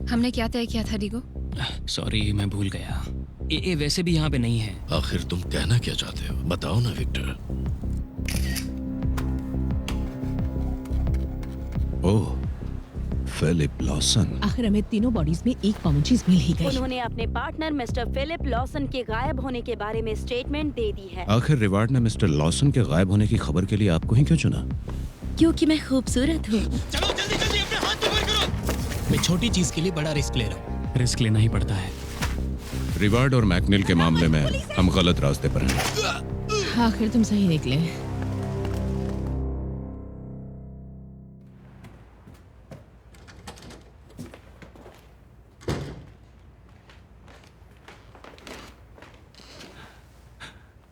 हमने क्या तय किया था रिगो? सॉरी, मैं भूल गया। ए वैसे भी यहाँ पे नहीं है। आखिर तुम कहना क्या चाहते हो, बताओ ना विक्टर। ओह, फिलिप लॉसन। आखिर हमें तीनों बॉडीज में एक कॉमन चीज मिल ही गई। उन्होंने अपने पार्टनर मिस्टर फिलिप लॉसन के गायब होने के बारे में स्टेटमेंट दे दी है। आखिर रिवार्ड ने मिस्टर लॉसन के गायब होने की खबर के लिए आपको ही क्यों चुना? क्योंकि मैं खूबसूरत हूँ। चलो जल्दी जल्दी अपने हाथ ऊपर करो। मैं छोटी चीज के लिए बड़ा रिस्क ले रहा हूँ। रिस्क लेना ही पड़ता है। रिवार्ड और मैकनिल के मामले में हम गलत रास्ते पर हैं। आखिर तुम सही निकले।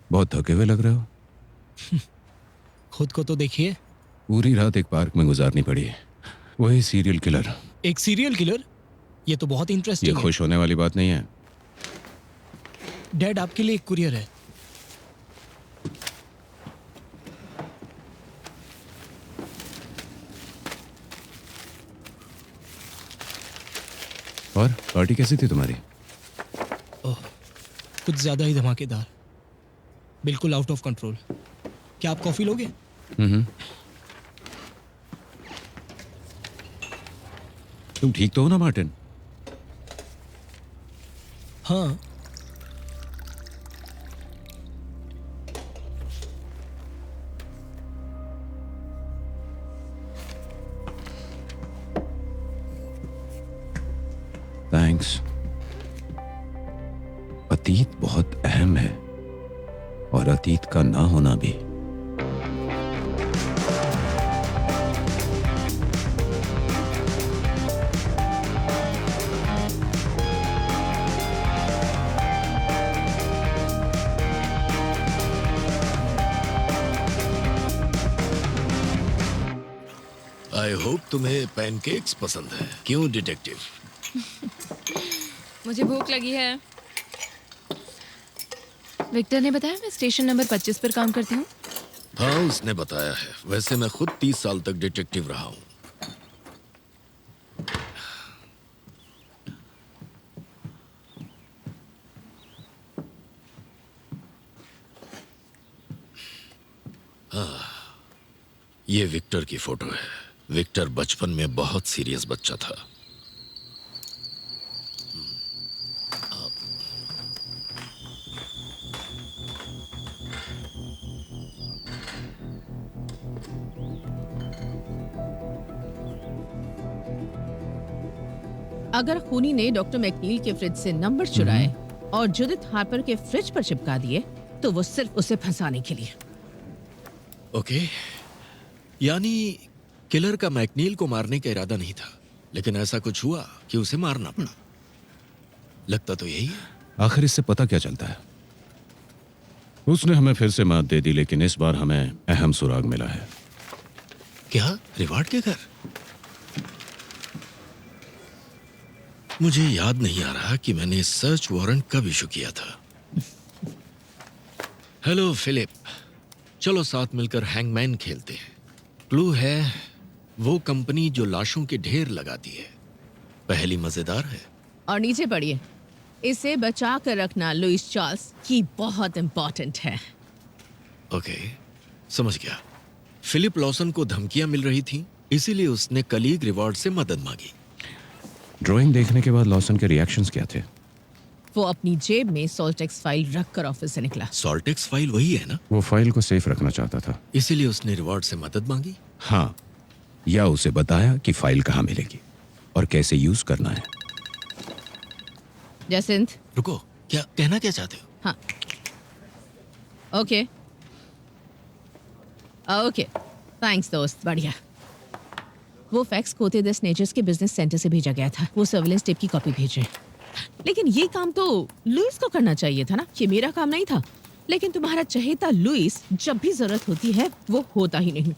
बहुत थके हुए लग रहे हो। खुद को तो देखिए। पूरी रात एक पार्क में गुजारनी पड़ी। वही सीरियल किलर। एक सीरियल किलर? ये तो बहुत ये इंटरेस्टिंग है। खुश होने वाली बात नहीं है। डैड, आपके लिए एक कुरियर है। और पार्टी कैसी थी तुम्हारी? ओह, कुछ ज्यादा ही धमाकेदार। बिल्कुल आउट ऑफ कंट्रोल। क्या आप कॉफी लोगे? तुम ठीक तो हो ना मार्टिन? हाँ। थैंक्स। अतीत बहुत अहम है और अतीत का ना होना भी। आई होप तुम्हें पैनकेक्स पसंद है। क्यों डिटेक्टिव? मुझे भूख लगी है। विक्टर ने बताया मैं स्टेशन नंबर 25 पर काम करती हूँ। हाँ, उसने बताया है। वैसे मैं खुद 30 साल तक डिटेक्टिव रहा हूँ। ये विक्टर की फोटो है। विक्टर बचपन में बहुत सीरियस बच्चा था। अगर खूनी ने डॉक्टर मैकनील के फ्रिज से नंबर चुराए और जुडिथ हार्पर के फ्रिज पर चिपका दिए तो वो सिर्फ उसे फंसाने के लिए। ओके, यानी किलर का मैकनील को मारने का इरादा नहीं था, लेकिन ऐसा कुछ हुआ कि उसे मारना पड़ा। लगता तो यही है। आखिर इससे पता क्या चलता है? उसने हमें फिर से मात दे दी, लेकिन इस बार हमें अहम सुराग मिला है। क्या? रिवार्ड के घर? मुझे याद नहीं आ रहा कि मैंने सर्च वारंट कब इशू किया था। हेलो फिलिप, चलो साथ मिलकर हैंगमैन खेलते हैं। क्लू है वो कंपनी जो लाशों के ढेर लगाती है। पहली मजेदार है। और नीचे पढ़िए, इसे बचा कर रखना लुइस चार्ल्स की बहुत इंपॉर्टेंट है। ओके, समझ गया। फिलिप लॉसन को धमकियां मिल रही थी, इसीलिए उसने कलीग रिवार्ड से मदद मांगी। ड्राइंग देखने के बाद लॉसन के रिएक्शंस क्या थे? वो अपनी जेब में सॉल्टेक्स फाइल रखकर ऑफिस से निकला। सॉल्टेक्स फाइल वही है ना? वो फाइल को सेफ रखना चाहता था। इसीलिए उसने रिवार्ड से मदद मांगी। हाँ, या उसे बताया कि फाइल कहाँ मिलेगी और कैसे यूज करना है। जैसिंथ, रुको, क्या कहना क्या चाहते हो? हाँ, ओके ओके, थैंक्स दोस्त, बढ़िया। वो फैक्स खोते 10 नेचर्स के बिजनेस सेंटर से भेजा गया था। वो सर्विलेंस टेप की कॉपी भेजे, लेकिन ये काम तो लुइस को करना चाहिए था ना। ये मेरा काम नहीं था। लेकिन तुम्हारा चहेता लुइस जब भी जरूरत होती है वो होता ही नहीं।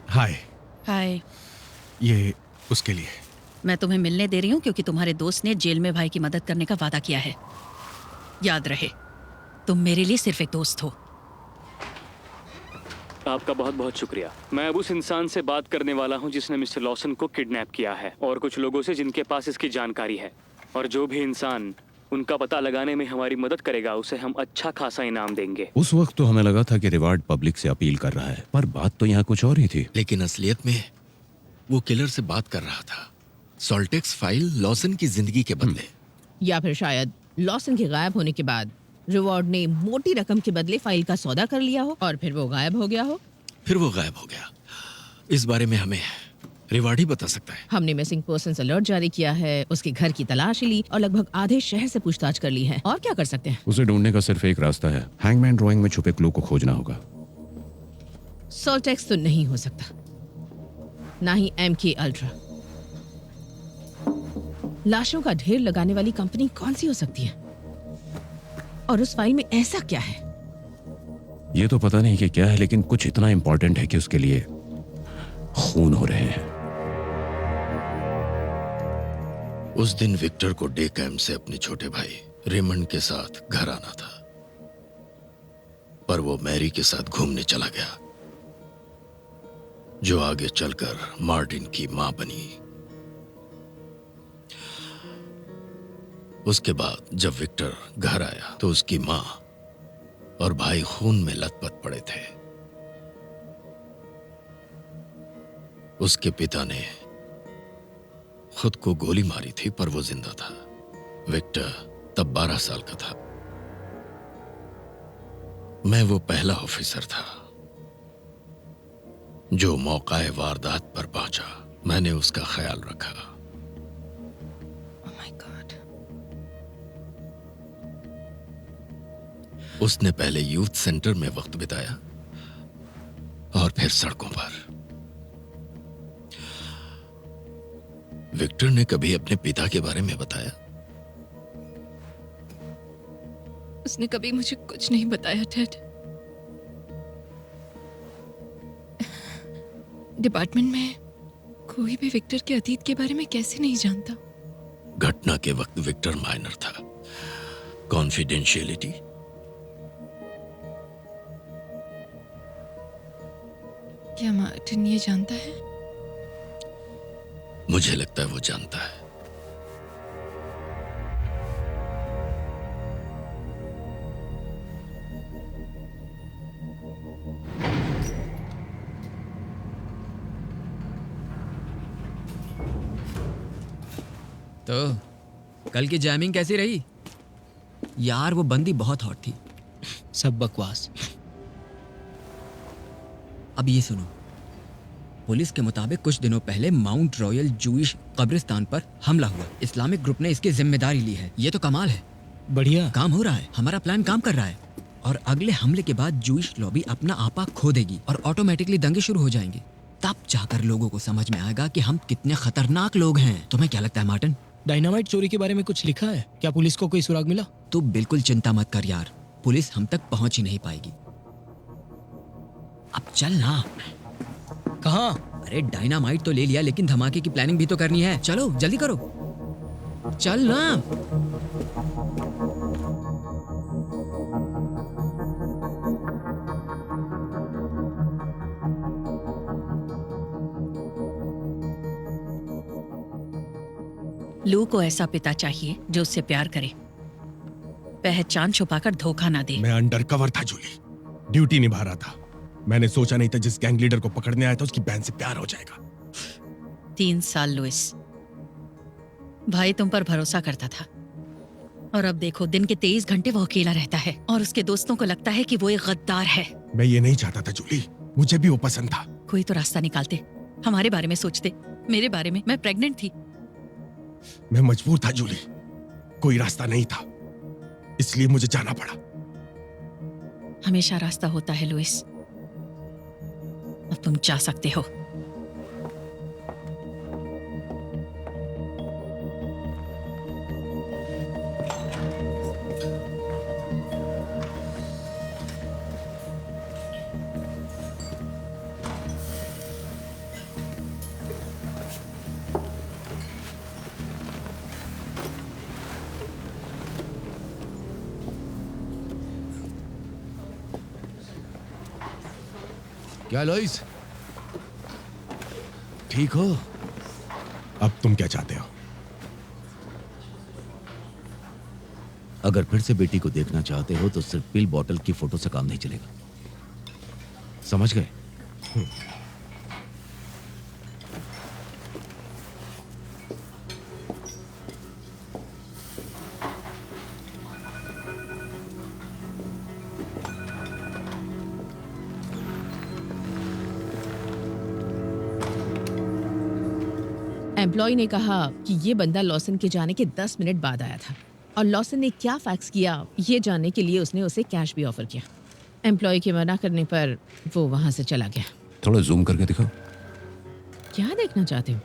हाय। हाय। ये उसके लिए। मैं तुम्हें मिलने दे रही हूँ क्योंकि तुम्हारे दोस्त ने जेल में भाई की मदद करने का वादा किया है। याद रहे, तुम मेरे लिए सिर्फ एक दोस्त हो। आपका बहुत बहुत शुक्रिया। मैं अब उस इंसान से बात करने वाला हूं जिसने मिस्टर लॉसन को किडनैप किया है, और कुछ लोगों से जिनके पास इसकी जानकारी है। और जो भी इंसान उनका पता लगाने में हमारी मदद करेगा उसे हम अच्छा खासा इनाम देंगे। उस वक्त तो हमें लगा था कि रिवार्ड पब्लिक से अपील कर रहा है, पर बात तो यहाँ कुछ और ही थी। लेकिन असलियत में वो किलर से बात कर रहा था। सॉल्टेक्स फाइल लॉसन की जिंदगी के बदले। या फिर शायद लॉसन के गायब होने के बाद रिवॉर्ड ने मोटी रकम के बदले फाइल का सौदा कर लिया हो और फिर वो गायब हो गया हो। फिर वो गायब हो गया। इस बारे में हमें रिवार्ड ही बता सकता है। हमने मिसिंग पर्सन अलर्ट जारी किया है, उसके घर की तलाशी ली और लगभग आधे शहर से पूछताछ कर ली है। और क्या कर सकते हैं? उसे ढूंढने का सिर्फ एक रास्ता है, हैंगमैन ड्राइंग में छुपे क्लू को खोजना होगा। सॉल्टेक्स तो नहीं हो सकता, ना ही MK अल्ट्रा। लाशों का ढेर लगाने वाली कंपनी कौन सी हो सकती है? और उस फाइल में ऐसा क्या है? ये तो पता नहीं कि क्या है, लेकिन कुछ इतना इंपॉर्टेंट है कि उसके लिए खून हो रहे हैं। उस दिन विक्टर को डे कैंप से अपने छोटे भाई रेमंड के साथ घर आना था, पर वो मैरी के साथ घूमने चला गया, जो आगे चलकर मार्टिन की मां बनी। उसके बाद जब विक्टर घर आया तो उसकी मां और भाई खून में लथपथ पड़े थे। उसके पिता ने खुद को गोली मारी थी, पर वो जिंदा था। विक्टर तब 12 साल का था। मैं वो पहला ऑफिसर था जो मौकाए वारदात पर पहुंचा। मैंने उसका ख्याल रखा। Oh my God. उसने पहले यूथ सेंटर में वक्त बिताया और फिर सड़कों पर। विक्टर ने कभी अपने पिता के बारे में बताया? उसने कभी मुझे कुछ नहीं बताया टेड। डिपार्टमेंट में कोई भी विक्टर के अतीत के बारे में कैसे नहीं जानता। घटना के वक्त विक्टर माइनर था। कॉन्फिडेंशियलिटी। क्या मार्टिन ये जानता है? मुझे लगता है वो जानता है। तो कल की जैमिंग कैसी रही? यार वो बंदी बहुत हॉट थी। सब बकवास। अब ये सुनो, पुलिस के मुताबिक कुछ दिनों पहले माउंट रॉयल जूइश कब्रिस्तान पर हमला हुआ। इस्लामिक ग्रुप ने इसकी जिम्मेदारी ली है। ये तो कमाल है। बढ़िया काम हो रहा है, हमारा प्लान काम कर रहा है। और अगले हमले के बाद जूइश लॉबी अपना आपा खो देगी और ऑटोमेटिकली दंगे शुरू हो जाएंगे। तब जाकर लोगों को समझ में आएगा कि हम कितने खतरनाक लोग हैं। तुम्हें क्या लगता है मार्टिन? डायनामाइट चोरी के बारे में कुछ लिखा है क्या? पुलिस को कोई सुराग मिला? तू बिल्कुल चिंता मत कर यार, पुलिस हम तक पहुंच ही नहीं पाएगी। अब चल ना। कहाँ? अरे डायनामाइट तो ले लिया, लेकिन धमाके की प्लानिंग भी तो करनी है। चलो जल्दी करो, चल ना। लू को ऐसा पिता चाहिए जो उससे प्यार करे, पहचान छुपाकर धोखा ना दे। मैं अंडरकवर था जूली, ड्यूटी निभा रहा था। मैंने सोचा नहीं था जिस गैंग लीडर को पकड़ने आया था उसकी बहन से प्यार हो जाएगा। 3 साल लुइस, भाई तुम पर भरोसा करता था, और अब देखो दिन के 23 घंटे वो अकेला रहता है और उसके दोस्तों को लगता है कि वो एक गद्दार है। मैं ये नहीं चाहता था जूली, मुझे भी वो पसंद था। कोई तो रास्ता निकालते, हमारे बारे में सोचते, मेरे बारे में। मैं प्रेग्नेंट थी। मैं मजबूर था जूली, कोई रास्ता नहीं था, इसलिए मुझे जाना पड़ा। हमेशा रास्ता होता है लुइस, अब तुम जा सकते हो। क्या लोइस, ठीक हो? अब तुम क्या चाहते हो? अगर फिर से बेटी को देखना चाहते हो तो सिर्फ पिल बॉटल की फोटो से काम नहीं चलेगा, समझ गए? एम्प्लॉय ने कहा कि ये बंदा लॉसन के जाने के 10 मिनट बाद आया था और लॉसन ने क्या फैक्स किया ये जानने के लिए उसने उसे कैश भी ऑफर किया। एम्प्लॉय के मना करने पर वो वहां से चला गया। थोड़ा जूम करके दिखाओ। क्या देखना चाहते हो?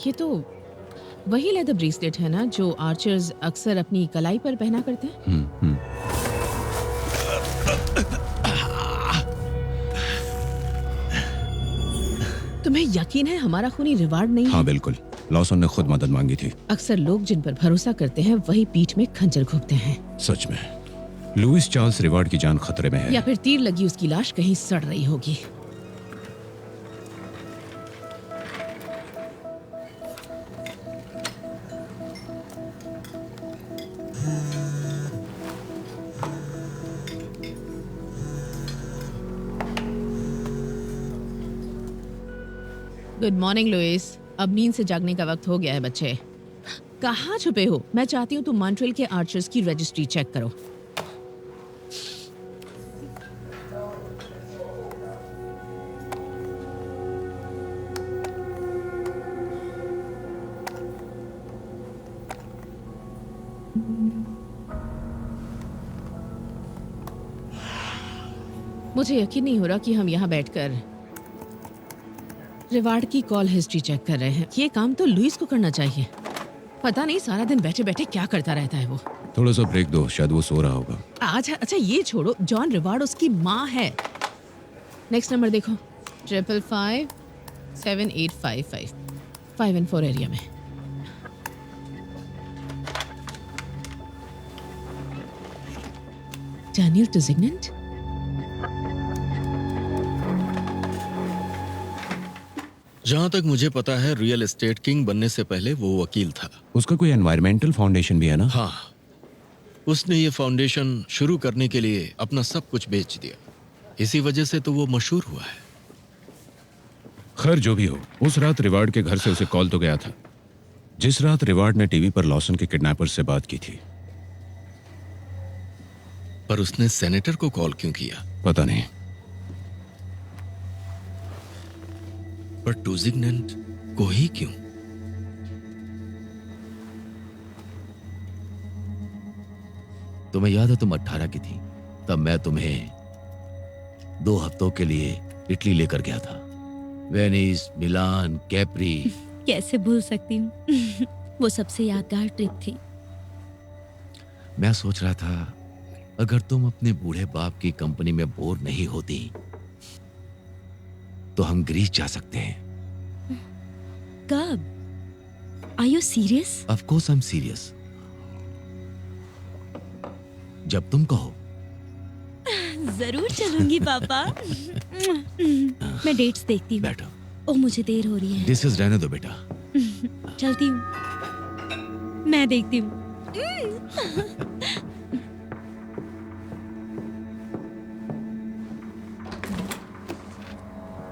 ये तो वही लेदर ब्रेसलेट है ना जो आर्चर्स अक्सर अपनी कलाई पर पहना करते हैं। तुम्हें यकीन है हमारा खूनी रिवार्ड नहीं है? हाँ बिल्कुल, लॉसन ने खुद मदद मांगी थी। अक्सर लोग जिन पर भरोसा करते हैं वही पीठ में खंजर घोंपते हैं। सच में लुइस चार्ल्स रिवार्ड की जान खतरे में है। या फिर तीर लगी उसकी लाश कहीं सड़ रही होगी। गुड मॉर्निंग लुइस, अब नींद से जागने का वक्त हो गया है बच्चे। कहाँ छुपे हो? मैं चाहती हूँ तुम मॉन्ट्रियल के आर्चर्स की रजिस्ट्री चेक करो। मुझे यकीन नहीं हो रहा कि हम यहाँ बैठकर रिवार्ड की कॉल हिस्ट्री चेक कर रहे हैं। ये काम तो लुइस को करना चाहिए। पता नहीं सारा दिन बैठे बैठे क्या करता रहता है वो। थोड़ा सा ब्रेक दो, शायद वो सो रहा होगा। अच्छा ये छोड़ो, जॉन रिवार्ड उसकी माँ है। नेक्स्ट नंबर देखो, 555-7855 514 एरिया में। डैनियल टुजिग्नेंट। जहां तक मुझे पता है रियल एस्टेट किंग बनने से पहले वो वकील था। उसका कोई एनवायरमेंटल फाउंडेशन भी है ना? हाँ, उसने ये फाउंडेशन शुरू करने के लिए अपना सब कुछ बेच दिया। इसी वजह से तो वो मशहूर हुआ है। खैर जो भी हो, उस रात रिवार्ड के घर से उसे कॉल तो गया था, जिस रात रिवार्ड ने टीवी पर लॉसन के किडनैपर से बात की थी। पर उसने सेनेटर को कॉल क्यों किया? पता नहीं। पर टुजिग्नेंट को ही क्यों? तुम्हें याद है तुम 18 की थी तब मैं तुम्हें 2 हफ्तों के लिए इटली लेकर गया था। वेनिस, मिलान, कैप्री। कैसे भूल सकती हूँ। वो सबसे यादगार ट्रिप थी। मैं सोच रहा था अगर तुम अपने बूढ़े बाप की कंपनी में बोर नहीं होती तो हम ग्रीस जा सकते हैं। कब? Are you serious? Of course I'm serious. जब तुम कहो। जरूर चलूंगी पापा। मैं डेट्स देखती हूँ। बैठो। ओह मुझे देर हो रही है। डिशेस रहने दो बेटा। चलती हूँ। मैं देखती हूँ।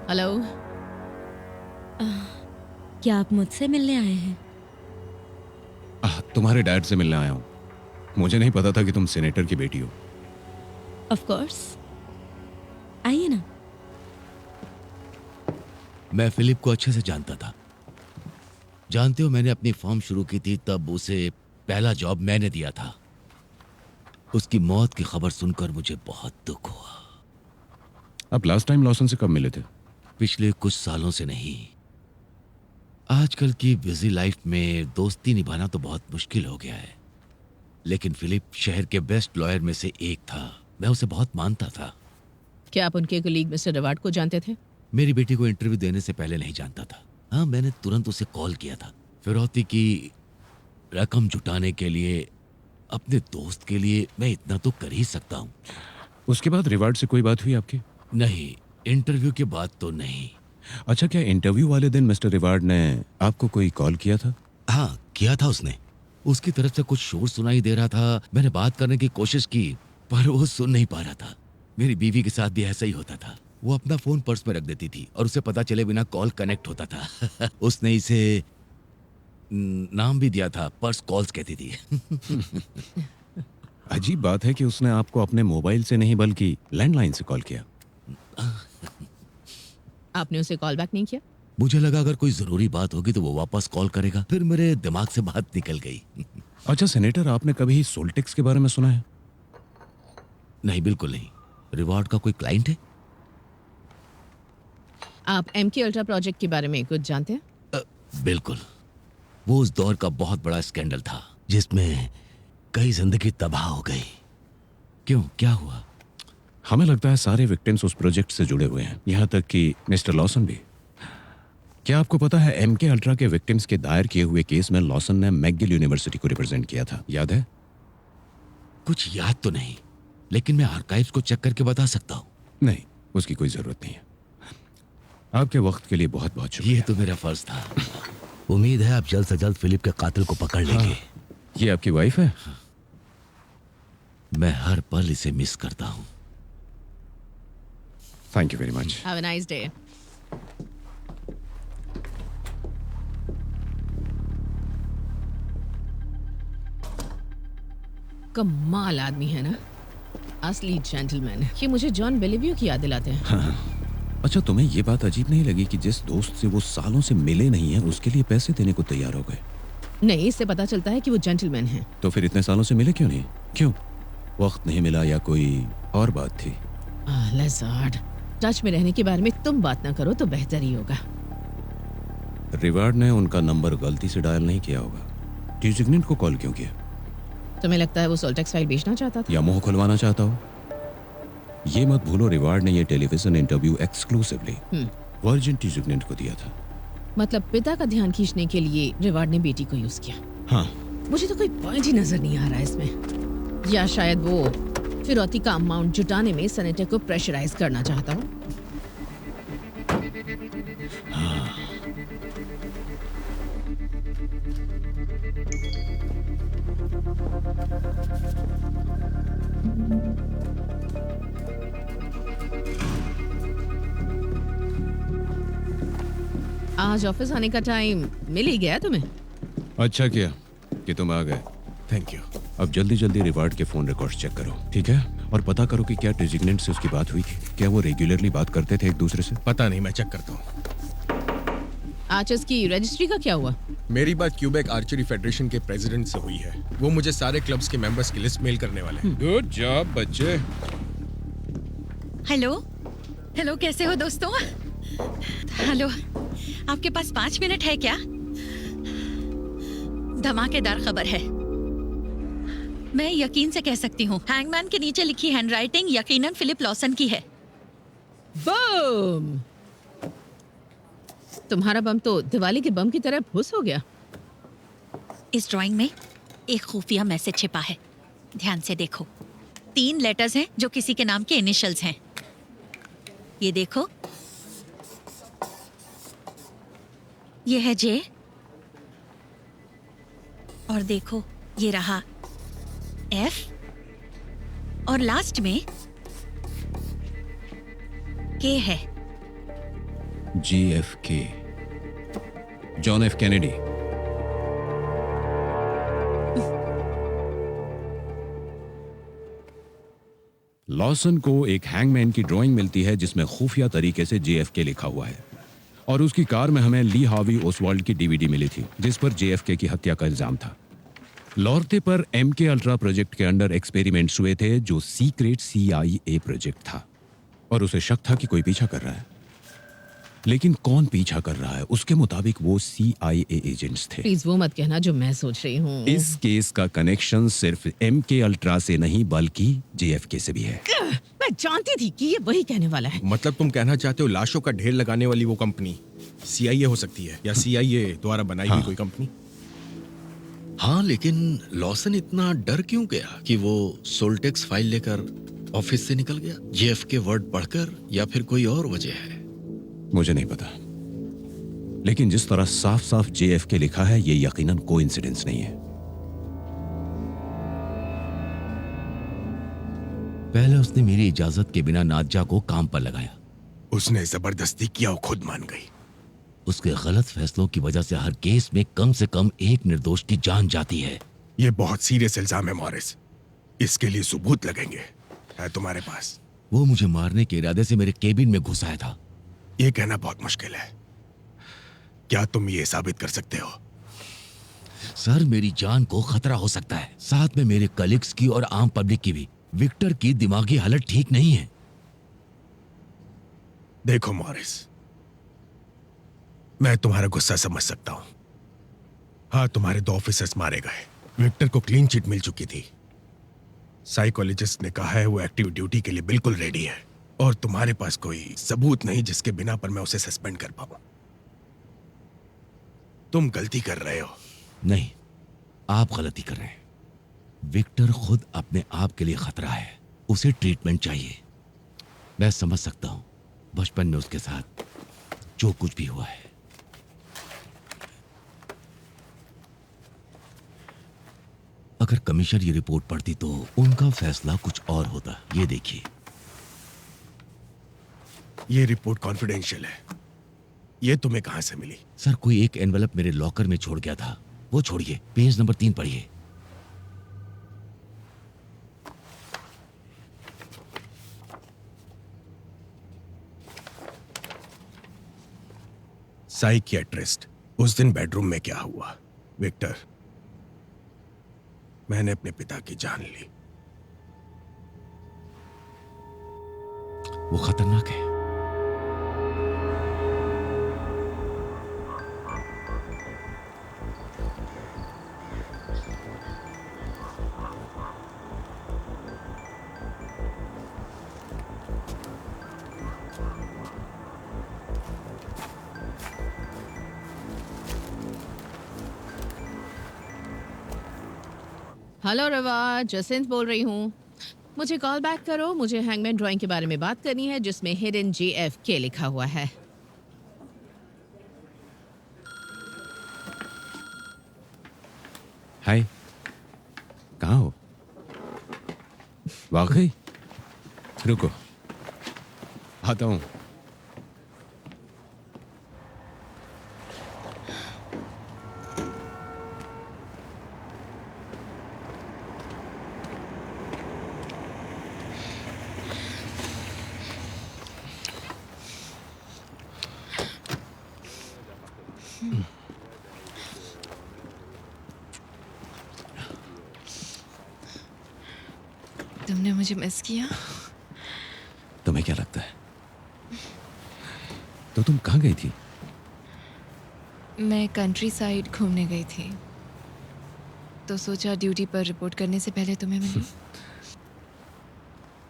हेलो। क्या आप मुझसे मिलने आए हैं? तुम्हारे डैड से मिलने आया हूँ। मुझे नहीं पता था कि तुम सेनेटर की बेटी हो। ऑफ कोर्स, आइए ना। मैं फिलिप को अच्छे से जानता था। जानते हो मैंने अपनी फर्म शुरू की थी तब उसे पहला जॉब मैंने दिया था। उसकी मौत की खबर सुनकर मुझे बहुत दुख हुआ। अब लास्ट टाइम लॉसन से कब मिले थे? पिछले कुछ सालों से नहीं। आजकल की बिजी लाइफ में दोस्ती निभाना तो बहुत मुश्किल हो गया है, लेकिन फिलिप शहर के बेस्ट लॉयर में से एक था। मैं उसे बहुत मानता था। क्या आप उनके कलीग मिस्टर रिवार्ड को जानते थे? मेरी बेटी को इंटरव्यू देने से पहले नहीं जानता था। हाँ, मैंने तुरंत उसे कॉल किया था। फिरौती की रकम जुटाने के लिए, अपने दोस्त के लिए मैं इतना तो कर ही सकता हूँ। उसके बाद रिवार्ड से कोई बात हुई आपकी? नहीं, इंटरव्यू के बाद तो नहीं। अच्छा, क्या इंटरव्यू वाले दिन मिस्टर रिवार्ड ने आपको कोई कॉल किया था? हाँ, किया था उसने। उसकी तरफ से कुछ शोर सुनाई दे रहा था। मैंने बात करने की कोशिश की पर वो सुन नहीं पा रहा था। मेरी बीवी के साथ भी ऐसा ही होता था। वो अपना फोन पर्स में रख देती थी और उसे पता चले बिना कॉल कनेक्ट होता था। उसने इसे नाम भी दिया था, पर्स कॉल्स कहती थी। अजीब बात है कि उसने आपको अपने मोबाइल से नहीं बल्कि लैंडलाइन से कॉल किया। आपने उसे कॉल बैक नहीं किया? मुझे लगा अगर कोई जरूरी बात होगी तो वो वापस कॉल करेगा। फिर मेरे दिमाग से बात निकल गई। अच्छा सेनेटर, आपने कभी सोल्टेक्स के बारे में सुना है? नहीं, बिल्कुल नहीं। रिवार्ड का कोई क्लाइंट है? आप एमके अल्ट्रा प्रोजेक्ट के बारे में कुछ जानते हैं? बिल्कुल। वो उस दौर का बहुत बड़ा स्कैंडल था जिसमें कई जिंदगी तबाह हो गई। क्यों, क्या हुआ? हमें लगता है सारे विक्टिम्स उस प्रोजेक्ट से जुड़े हुए हैं, यहाँ तक कि मिस्टर लॉसन भी। क्या आपको पता है एमके अल्ट्रा के विक्टिम्स के दायर किए हुए केस में लॉसन ने मैकगिल यूनिवर्सिटी को रिप्रेजेंट किया था, याद है? कुछ याद तो नहीं, लेकिन मैं आर्काइव्स को चेक करके बता सकता हूँ। नहीं, उसकी कोई जरूरत नहीं है। आपके वक्त के लिए बहुत बहुत शुक्रिया। ये तो मेरा फर्ज था। उम्मीद है आप जल्द से जल्द फिलिप के कातिल को पकड़ लेंगे। हाँ। ये आपकी वाइफ है? मैं हर पल इसे मिस करता हूँ। Thank you very much. Have a nice day. कमाल आदमी है ना, असली जेंटलमैन। ये मुझे जॉन बेलिव्यू की याद दिलाते हैं। हाँ। अच्छा, तुम्हें ये बात अजीब नहीं लगी कि जिस दोस्त से वो सालों से मिले नहीं हैं उसके लिए पैसे देने को तैयार हो गए? नहीं, इससे पता चलता है कि वो जेंटलमैन है। तो फिर इतने सालों से मिले क्यों नहीं? क्यों? वक्त नहीं मिला या कोई और बात थी? लेज़ार्ड, टच में रहने के बारे में तुम बात ना करो तो बेहतर ही होगा। रिवार्ड ने उनका नंबर गलती से डायल नहीं किया होगा। डिजिग्नेट को कॉल क्यों किया? तुम्हें लगता है वो सोल्टेक्स फाइल बेचना चाहता था? या मुंह खुलवाना चाहता हो? ये मत भूलो, रिवार्ड ने ये television interview exclusively virgin designate को दिया था। मतलब पिता का ध्यान खींचने के लिए रिवार्ड ने बेटी को यूज किया। हाँ। मुझे तो कोई पॉइंट ही नजर नहीं आ रहा है इसमें। या शायद वो फिरौती का अमाउंट जुटाने में सेनेटर को प्रेशराइज करना चाहता हो। हाँ। आज ऑफिस आने का टाइम मिल ही गया तुम्हें। अच्छा किया कि तुम आ गए। Thank you. अब जल्दी जल्दी रिवार्ड के फोन रिकॉर्ड्स चेक करो, ठीक है? और पता करो कि क्या डिजिग्नेट से उसकी बात हुई थी। क्या वो रेगुलरली बात करते थे एक दूसरे से? पता नहीं, मैं चेक करता हूँ। आर्चर्स की रजिस्ट्री का क्या हुआ? मेरी बात क्यूबेक आर्चरी फेडरेशन के प्रेसिडेंट से हुई है। वो मुझे सारे क्लब्स के मेंबर्स की लिस्ट मेल करने वाले हैं। गुड जॉब बच्चे। हेलो हेलो, कैसे हो दोस्तों? हेलो, आपके पास 5 मिनट है क्या? धमाकेदार खबर है। मैं यकीन से कह सकती हूँ, हैंगमैन के नीचे लिखी हैंडराइटिंग यकीनन फिलिप लॉसन की है। बम! तुम्हारा बम तो दिवाली के बम की तरह फुस हो गया। इस ड्राइंग में एक खुफिया मैसेज छिपा है। ध्यान से देखो। 3 लेटर्स हैं जो किसी के नाम के इनिशियल्स हैं। ये देखो, ये है जे, और देखो ये रहा एफ, और लास्ट में के है। JFK, John F Kennedy. Lawson को एक हैंगमैन की ड्राइंग मिलती है जिसमें खुफिया तरीके से JFK लिखा हुआ है, और उसकी कार में हमें ली हार्वी ओसवाल्ड की DVD मिली थी जिस पर JFK की हत्या का इल्जाम था। लॉर्ते पर MK अल्ट्रा प्रोजेक्ट के अंडर एक्सपेरिमेंट्स हुए थे जो सीक्रेट CIA प्रोजेक्ट था, और उसे शक था कि कोई पीछा कर रहा है। लेकिन कौन पीछा कर रहा है? उसके मुताबिक वो CIA एजेंट्स थे। प्लीज वो मत कहना जो मैं सोच रही हूँ। इस केस का कनेक्शन सिर्फ MK अल्ट्रा से नहीं बल्कि JFK से भी है। मैं जानती थी कि ये वही कहने वाला है। मतलब तुम कहना चाहते हो लाशों का ढेर लगाने वाली वो कंपनी CIA हो सकती है, या CIA द्वारा बनाई हुई कोई कंपनी? हाँ, लेकिन लॉसन इतना डर क्यों गया कि वो सोल्टेक्स फाइल लेकर ऑफिस से निकल गया, जेएफ के वर्ड पढ़कर, या फिर कोई और वजह है? मुझे नहीं पता, लेकिन जिस तरह साफ साफ JFK लिखा है, ये यकीनन कोइंसिडेंस नहीं है। पहले उसने मेरी इजाजत के बिना नादजा को काम पर लगाया। उसने जबरदस्ती किया, वो खुद मान गई। उसके गलत फैसलों की वजह से हर केस में कम से कम एक निर्दोष की जान जाती है। ये बहुत सीरियस इल्जाम है मॉरिस, इसके लिए सबूत लगेंगे। है तुम्हारे पास? वो मुझे मारने के इरादे से मेरे केबिन में घुस आया था। ये कहना बहुत मुश्किल है। क्या तुम ये साबित कर सकते हो? सर, मेरी जान को खतरा हो सकता है, साथ में मेरे कलीग्स की और आम पब्लिक की भी। विक्टर की दिमागी हालत ठीक नहीं है। देखो मॉरिस, मैं तुम्हारा गुस्सा समझ सकता हूं। हाँ, तुम्हारे 2 ऑफिसर्स मारे गए। विक्टर को क्लीन चिट मिल चुकी थी। साइकोलॉजिस्ट ने कहा है वो एक्टिव ड्यूटी के लिए बिल्कुल रेडी है, और तुम्हारे पास कोई सबूत नहीं जिसके बिना पर मैं उसे सस्पेंड कर पाऊं। तुम गलती कर रहे हो। नहीं, आप गलती कर रहे हैं। विक्टर खुद अपने आप के लिए खतरा है, उसे ट्रीटमेंट चाहिए। मैं समझ सकता हूं बचपन में उसके साथ जो कुछ भी हुआ है। अगर कमिश्नर ये रिपोर्ट पढ़ती तो उनका फैसला कुछ और होता। ये देखिए। ये रिपोर्ट कॉन्फिडेंशियल है। ये तुम्हें कहां से मिली? सर, कोई एक एनवेलप मेरे लॉकर में छोड़ गया था। वो छोड़िए, पेज नंबर 3 पढ़िए। साइकियाट्रिस्ट, उस दिन बेडरूम में क्या हुआ? विक्टर, मैंने अपने पिता की जान ली। वो खतरनाक है। हेलो रवा, जसिंत बोल रही हूँ। मुझे कॉल बैक करो, मुझे हैंगमैन ड्राइंग के बारे में बात करनी है जिसमें हिडन JFK लिखा हुआ है। हाय, कहाँ हो? वाकई? रुको, आता हूँ। तुमने मुझे मिस किया? तुम्हें क्या लगता है? तो तुम कहाँ गई थी? मैं कंट्री साइड घूमने गई थी, तो सोचा ड्यूटी पर रिपोर्ट करने से पहले तुम्हें मिलूं।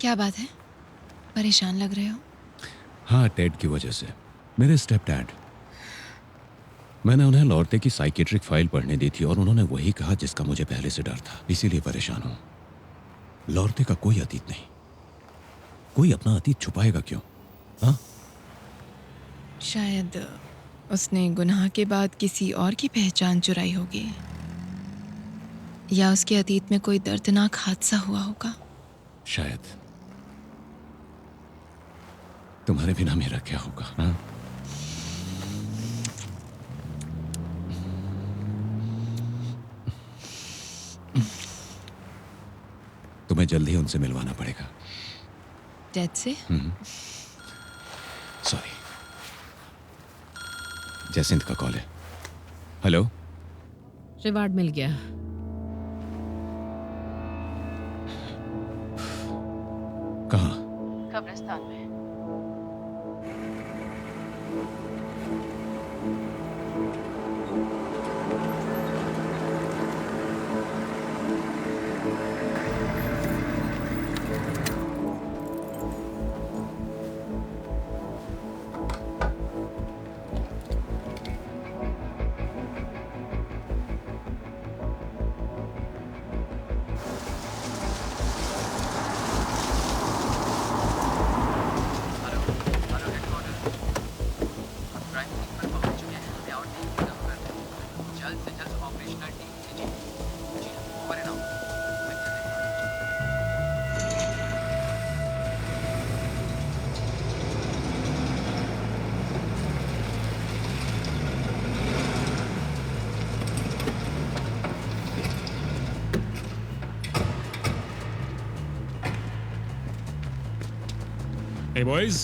क्या बात है, परेशान लग रहे हो? हाँ, टेड की वजह से। मेरे स्टेप डैड। मैंने उन्हें लॉर्ते की साइकेट्रिक फाइल पढ़ने दी थी और उन्होंने वही कहा जिसका मुझे पहले से डर था, इसीलिए परेशान हूं। लॉर्ते का कोई अतीत नहीं। कोई अपना अतीत छुपाएगा क्यों? हाँ? शायद उसने गुनाह के बाद किसी और की पहचान चुराई होगी, या उसके अतीत में कोई दर्दनाक हादसा हुआ होगा। शायद। तुम्हारे बिना मेरा क्या होगा? हाँ? तुम्हें जल्द ही उनसे मिलवाना पड़ेगा। डैड से? सॉरी। जैसिंथ का कॉल है। हेलो। रिवार्ड मिल गया। कहाँ? कब्रिस्तान में। Hey boys.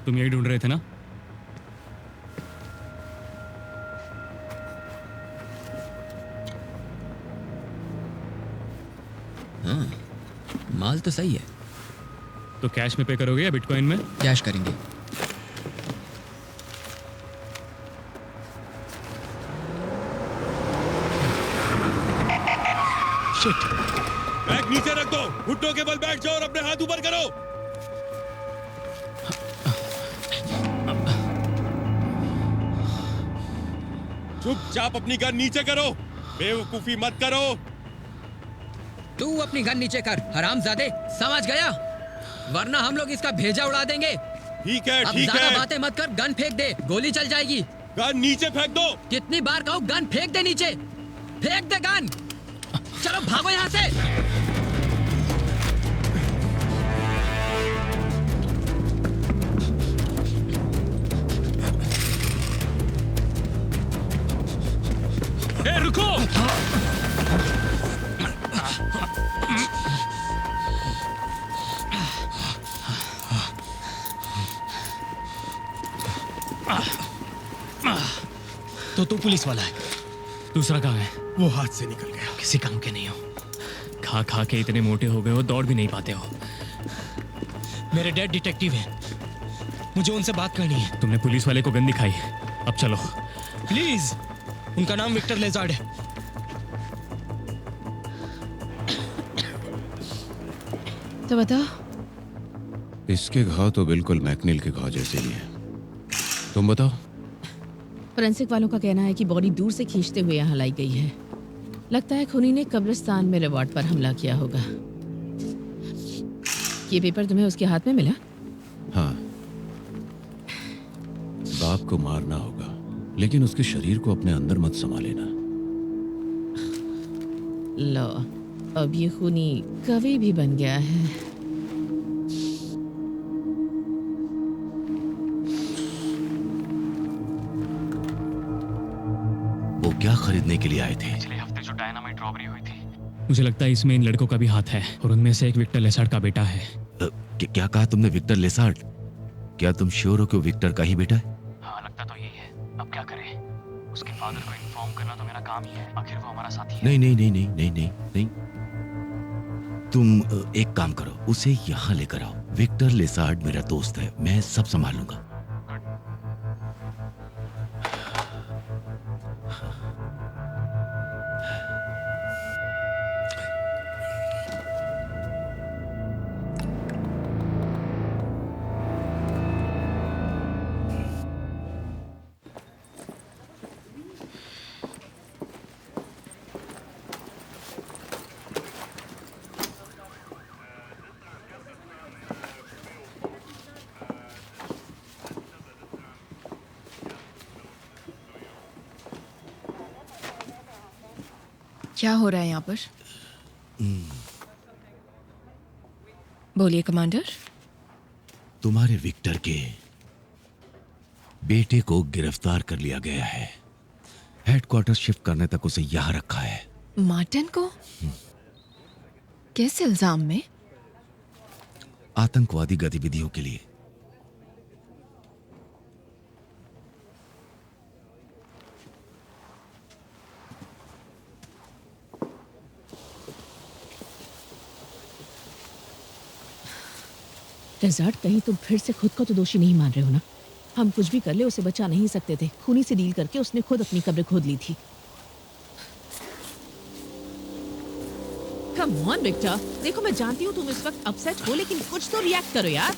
तुम यही ढूंढ रहे थे ना? हाँ, माल तो सही है। तो कैश में पे करोगे या बिटकॉइन में? कैश करेंगे। शिट। बैग नीचे रख दो, घुटनों के बल बैठ जाओ और अपने हाथ ऊपर करो। चुपचाप अपनी गन नीचे करो, बेवकूफी मत करो। तू अपनी गन नीचे कर, हरामजादे, समझ गया? वरना हम लोग इसका भेजा उड़ा देंगे। ठीक है, अब ठीक ज्यादा है। बातें मत कर, गन फेंक दे, गोली चल जाएगी। गन नीचे फेंक दो। कितनी बार कहूँ, गन फेंक दे नीचे, फेंक दे गन। चलो भागो यहाँ से। ए, रुको। तो तू पुलिस वाला है, दूसरा कहाँ है? वो हाथ से निकल गया। किसी काम के नहीं हो, खा खा के इतने मोटे हो गए हो, दौड़ भी नहीं पाते हो। मेरे डैड डिटेक्टिव हैं, मुझे उनसे बात करनी है। तुमने पुलिस वाले को गन दिखाई, अब चलो प्लीज। उनका नाम विक्टर लेजार्ड है। तो बताओ। इसके घाव तो बिल्कुल मैकनील के घाव जैसे ही हैं। तुम बताओ। फोरेंसिक वालों का कहना है कि बॉडी दूर से खींचते हुए यहाँ लाई गई है। लगता है खूनी ने कब्रिस्तान में रिवॉर्ड पर हमला किया होगा। ये पेपर तुम्हें उसके हाथ में मिला? हाँ, बाप को मारना होगा, लेकिन उसके शरीर को अपने अंदर मत समा लेना। लो, अब ये खूनी कवि भी बन गया है। वो क्या खरीदने के लिए आए थे? पिछले हफ्ते जो डायनामाइट रॉबरी हुई थी, मुझे लगता है इसमें इन लड़कों का भी हाथ है, और उनमें से एक विक्टर लेसार्ड का बेटा है। क्या कहा तुमने? विक्टर लेसार्ड? क्या तुम श्योर हो कि वो विक्टर का ही बेटा है? हाँ, लगता तो यही है। अब क्या करें? उसके फादर को इन्फॉर्म करना तो मेरा काम ही है, आखिर वो हमारा साथी है। नहीं नहीं नहीं नहीं नहीं नहीं नहीं। तुम एक काम करो, उसे यहाँ लेकर आओ। विक्टर लेसार्ड मेरा दोस्त है, मैं सब संभाल लूंगा। क्या हो रहा है यहाँ पर? बोलिए कमांडर। तुम्हारे विक्टर के बेटे को गिरफ्तार कर लिया गया है। हेडक्वार्टर शिफ्ट करने तक उसे यहाँ रखा है। मार्टिन को? किस इल्जाम में? आतंकवादी गतिविधियों के लिए। लेजार्ड, कहीं तुम फिर से खुद को तो दोषी नहीं मान रहे हो ना? हम कुछ भी कर ले उसे बचा नहीं सकते थे। खूनी से डील करके उसने खुद अपनी कब्र खोद ली थी। कम ऑन विक्टर, देखो मैं जानती हूँ तुम इस वक्त अपसेट हो, लेकिन कुछ तो रिएक्ट करो यार।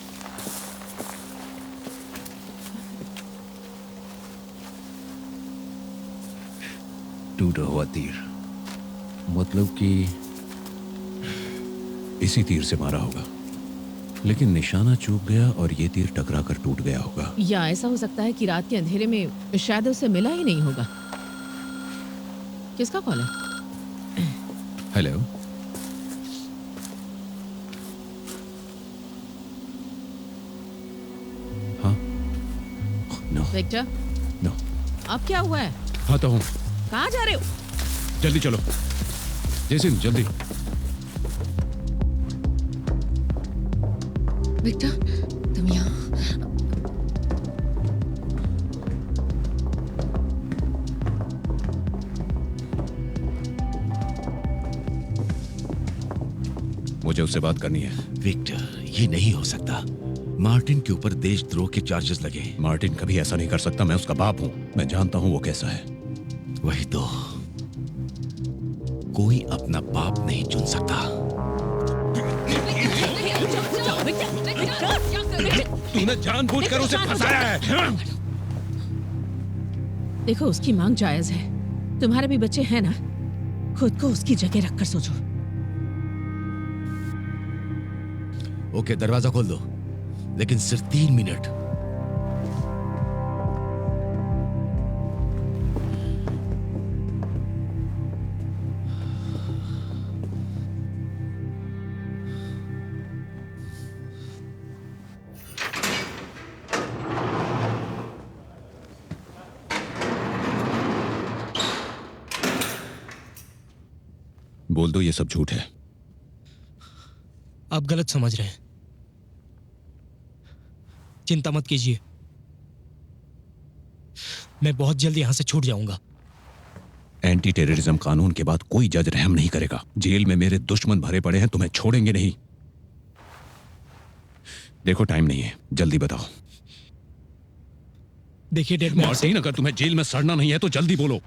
टूटा हुआ तीर, मतलब कि इसी तीर से मारा होगा, लेकिन निशाना चूक गया और ये तीर टकरा कर टूट गया होगा। या ऐसा हो सकता है कि रात के अंधेरे में शायद उसे मिला ही नहीं होगा। किसका कॉल है? Hello, Victor, no. अब क्या हुआ है? हाँ तो हूँ। कहाँ जा रहे हो? जल्दी चलो जेसिन, जल्दी। विक्टर, तुम यहाँ? मुझे उससे बात करनी है। विक्टर, ये नहीं हो सकता। मार्टिन के ऊपर देशद्रोह के चार्जेस लगे। मार्टिन कभी ऐसा नहीं कर सकता। मैं उसका बाप हूँ, मैं जानता हूँ वो कैसा है। वही तो, कोई अपना बाप नहीं चुन सकता। तूने जानबूझकर उसे फंसाया है। देखो, उसकी मांग जायज है। तुम्हारे भी बच्चे हैं ना, खुद को उसकी जगह रखकर सोचो। ओके, दरवाजा खोल दो, लेकिन सिर्फ 3 मिनट। बोल दो ये सब झूठ है। आप गलत समझ रहे हैं। चिंता मत कीजिए, मैं बहुत जल्द यहां से छूट जाऊंगा। एंटी टेररिज्म कानून के बाद कोई जज रहम नहीं करेगा। जेल में मेरे दुश्मन भरे पड़े हैं, तुम्हें छोड़ेंगे नहीं। देखो टाइम नहीं है, जल्दी बताओ। देखिए डेड मार्टिन, अगर तुम्हें जेल में सड़ना नहीं है तो जल्दी बोलो।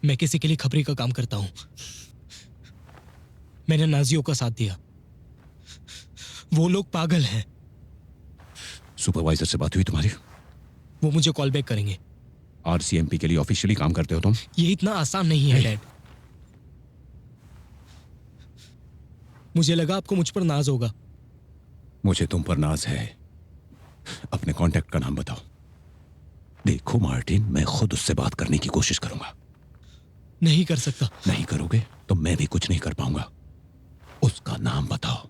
मैं किसी के लिए खबरी का काम करता हूं। मैंने नाजियों का साथ दिया। वो लोग पागल हैं। सुपरवाइजर से बात हुई तुम्हारी? वो मुझे कॉल बैक करेंगे। आरसीएमपी के लिए ऑफिशियली काम करते हो तुम? ये इतना आसान नहीं है डैड। मुझे लगा आपको मुझ पर नाज होगा। मुझे तुम पर नाज है। अपने कांटेक्ट का नाम बताओ। देखो मार्टिन, मैं खुद उससे बात करने की कोशिश करूंगा। नहीं कर सकता। नहीं करोगे तो मैं भी कुछ नहीं कर पाऊंगा। उसका नाम बताओ।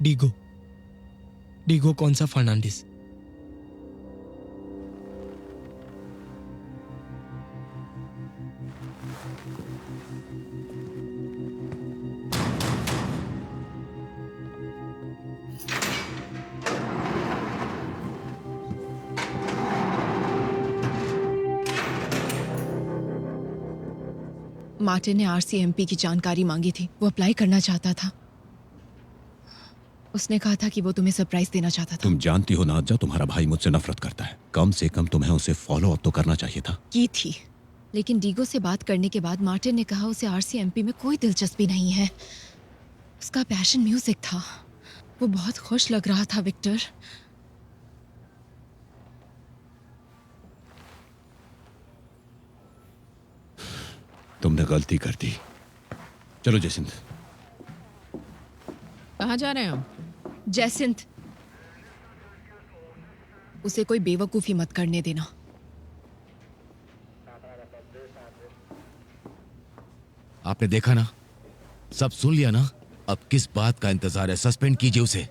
डीगो। डीगो कौन सा फर्नांडिस? मार्टिन ने आरसीएमपी की जानकारी मांगी थी। वो अप्लाई करना चाहता था। उसने कहा था कि वो तुम्हें सरप्राइज देना चाहता था। तुम जानती हो नाजा, तुम्हारा भाई मुझसे नफरत करता है। कम से कम तुम्हें उसे फॉलो अप तो करना चाहिए था। की थी, लेकिन डीगो से बात करने के बाद मार्टिन ने कहा उसे आरसीएमपी में कोई दिलचस्पी नहीं है। उसका पैशन म्यूजिक था। वो बहुत खुश लग रहा था विक्टर। तुमने गलती कर दी। चलो जयसिंथ। कहाँ जा रहे हैं हम? जयसिंथ, उसे कोई बेवकूफी मत करने देना। आपने देखा ना, सब सुन लिया ना। अब किस बात का इंतजार है? सस्पेंड कीजिए उसे।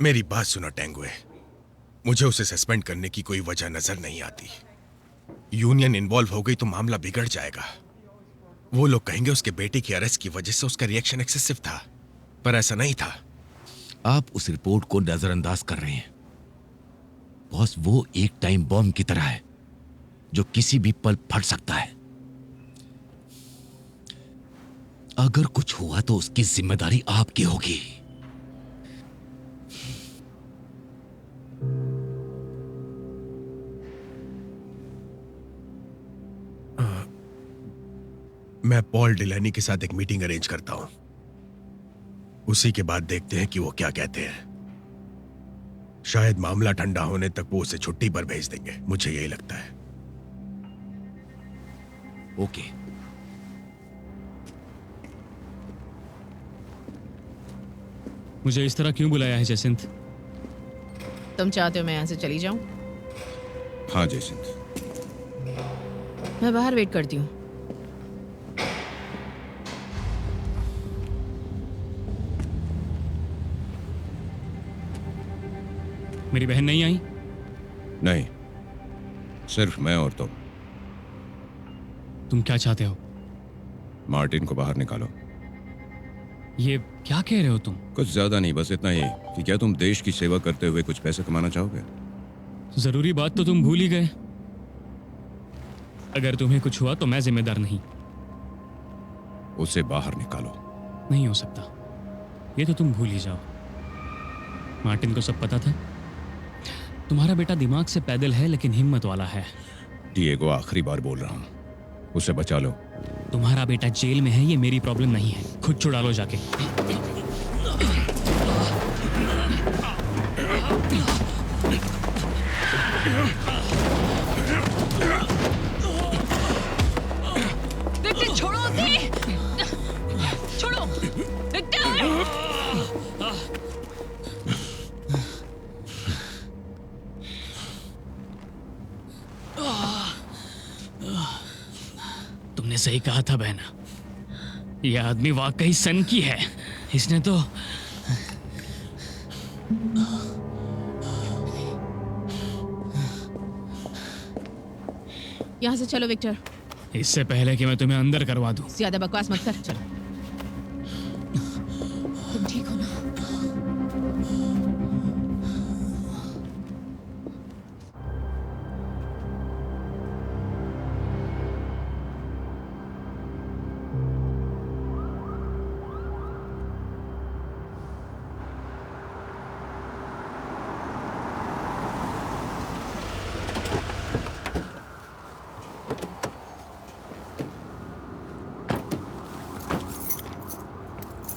मेरी बात सुनो टेंगुए, मुझे उसे सस्पेंड करने की कोई वजह नजर नहीं आती। यूनियन इन्वॉल्व हो गई तो मामला बिगड़ जाएगा। वो लोग कहेंगे उसके बेटे की अरेस्ट की वजह से उसका रिएक्शन एक्सेसिव था, पर ऐसा नहीं था। आप उस रिपोर्ट को नजरअंदाज कर रहे हैं। बॉस, वो एक टाइम बॉम्ब की तरह है जो किसी भी पल फट सकता है। अगर कुछ हुआ तो उसकी जिम्मेदारी आपकी होगी। मैं पॉल डिलैनी के साथ एक मीटिंग अरेंज करता हूं। उसी के बाद देखते हैं कि वो क्या कहते हैं। शायद मामला ठंडा होने तक वो उसे छुट्टी पर भेज देंगे, मुझे यही लगता है। ओके। मुझे इस तरह क्यों बुलाया है जयसिंथ? तुम चाहते हो मैं यहाँ से चली जाऊं? हाँ जयसिंथ। मैं बाहर वेट करती हूँ। मेरी बहन नहीं आई? नहीं, सिर्फ मैं और तुम क्या चाहते हो? मार्टिन को बाहर निकालो। ये क्या कह रहे हो तुम? कुछ ज्यादा नहीं, बस इतना ही कि क्या तुम देश की सेवा करते हुए कुछ पैसे कमाना चाहोगे? जरूरी बात तो तुम भूल ही गए। अगर तुम्हें कुछ हुआ तो मैं जिम्मेदार नहीं। उसे बाहर निकालो। नहीं हो सकता, ये तो तुम भूल ही जाओ। मार्टिन को सब पता था। तुम्हारा बेटा दिमाग से पैदल है लेकिन हिम्मत वाला है। डिएगो, आखिरी बार बोल रहा हूं, उसे बचा लो। तुम्हारा बेटा जेल में है, ये मेरी प्रॉब्लम नहीं है। खुद छुड़ा लो जाके। विक्टर छोड़ो उसे! छोड़ो! विक्टर! तुमने सही कहा था बहना, यह आदमी वाकई सन की है। इसने तो यहाँ से चलो विक्टर। इससे पहले कि मैं तुम्हें अंदर करवा दूं। ज्यादा बकवास मत कर, चलो। तुम ठीक हो ना?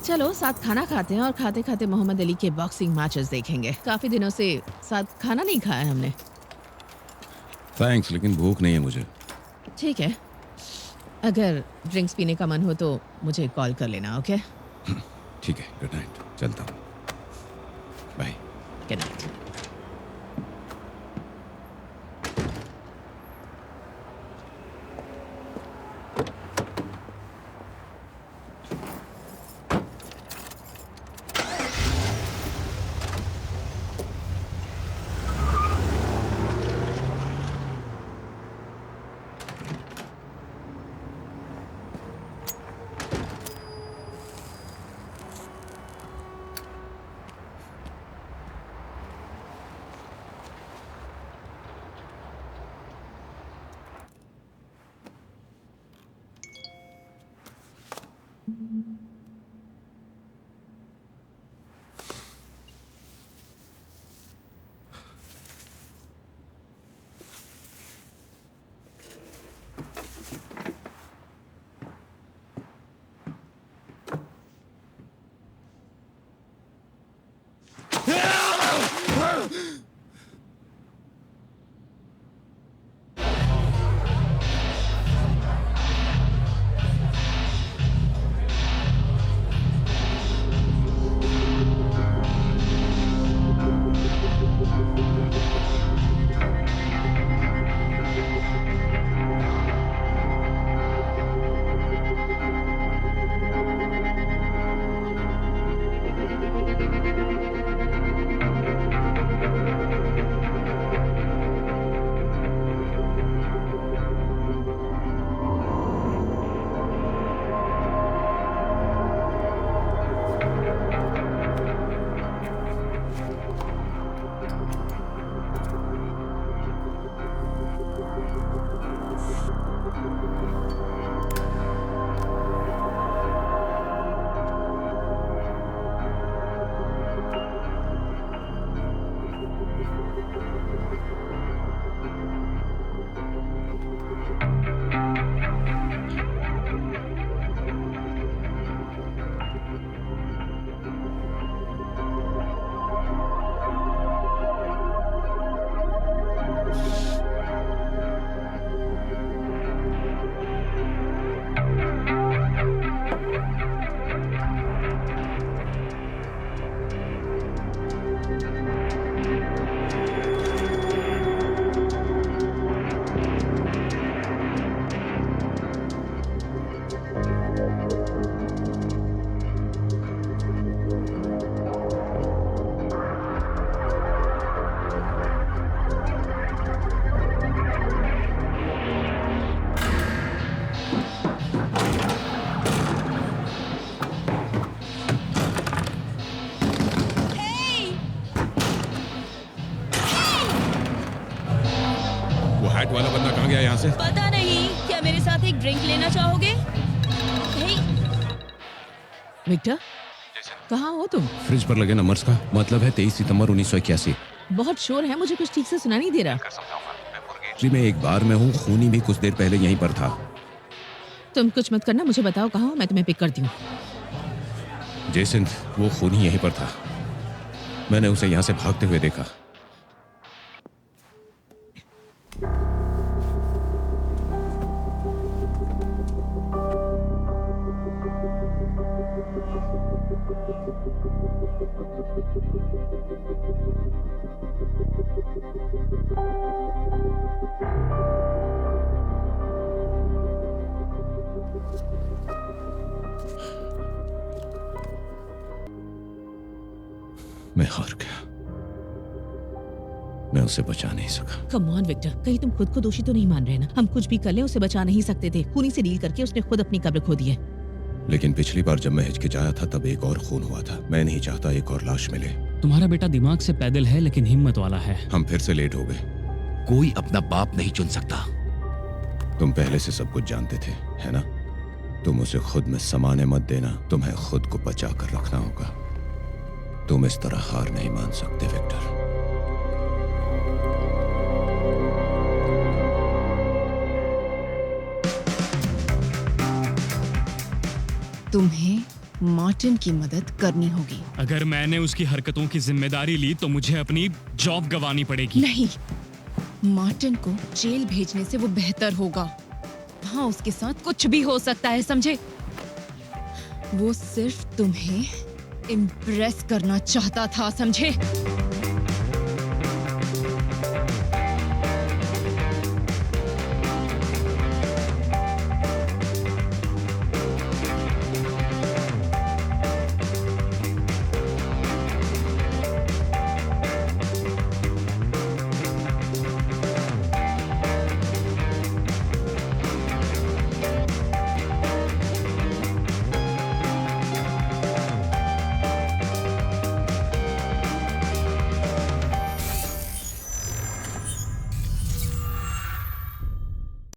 चलो साथ खाना खाते हैं और खाते खाते मोहम्मद अली के बॉक्सिंग मैचेस देखेंगे। काफी दिनों से साथ खाना नहीं खाया हमने। थैंक्स, लेकिन भूख नहीं है मुझे। ठीक है, अगर ड्रिंक्स पीने का मन हो तो मुझे कॉल कर लेना, ओके? ठीक है, गुड नाइट, चलता हूँ, बाय। Good night. गया यहाँ से? पता नहीं, क्या मेरे साथ एक ड्रिंक लेना चाहोगे? विक्टर, कहाँ हो तुम? फ्रिज पर लगे नंबर्स का मतलब है 23 सितंबर 1981। बहुत शोर है, मुझे कुछ ठीक से सुना नहीं दे रहा। जी मैं एक बार में हूँ, खूनी भी कुछ देर पहले यहीं पर था। तुम कुछ मत करना, मुझे बताओ कहाँ हो, मैं तुम्हें पिक करती हूँ। जेसन, वो खूनी यहीं पर था। मैंने उसे यहाँ से भागते हुए देखा। मैं हार गया। मैं उसे बचा नहीं सका। कम ऑन विक्टर, कहीं तुम खुद को दोषी तो नहीं मान रहे ना? हम कुछ भी कर लें उसे बचा नहीं सकते थे। खूनी से डील करके उसने खुद अपनी कब्र खो दी है। लेकिन पिछली बार जब मैं हिचकिचाया था तब एक और खून हुआ था। मैं नहीं चाहता एक और लाश मिले। तुम्हारा बेटा दिमाग से पैदल है लेकिन हिम्मत वाला है। हम फिर से लेट हो गए। कोई अपना बाप नहीं चुन सकता। तुम पहले से सब कुछ जानते थे, है ना? तुम उसे खुद में समाने मत देना। तुम्हें खुद को बचा कर रखना होगा। तुम इस तरह हार नहीं मान सकते विक्टर। तुम्हें मार्टिन की मदद करनी होगी। अगर मैंने उसकी हरकतों की जिम्मेदारी ली तो मुझे अपनी जॉब गंवानी पड़ेगी। नहीं, मार्टिन को जेल भेजने से वो बेहतर होगा। हाँ, उसके साथ कुछ भी हो सकता है, समझे? वो सिर्फ तुम्हें इम्प्रेस करना चाहता था, समझे?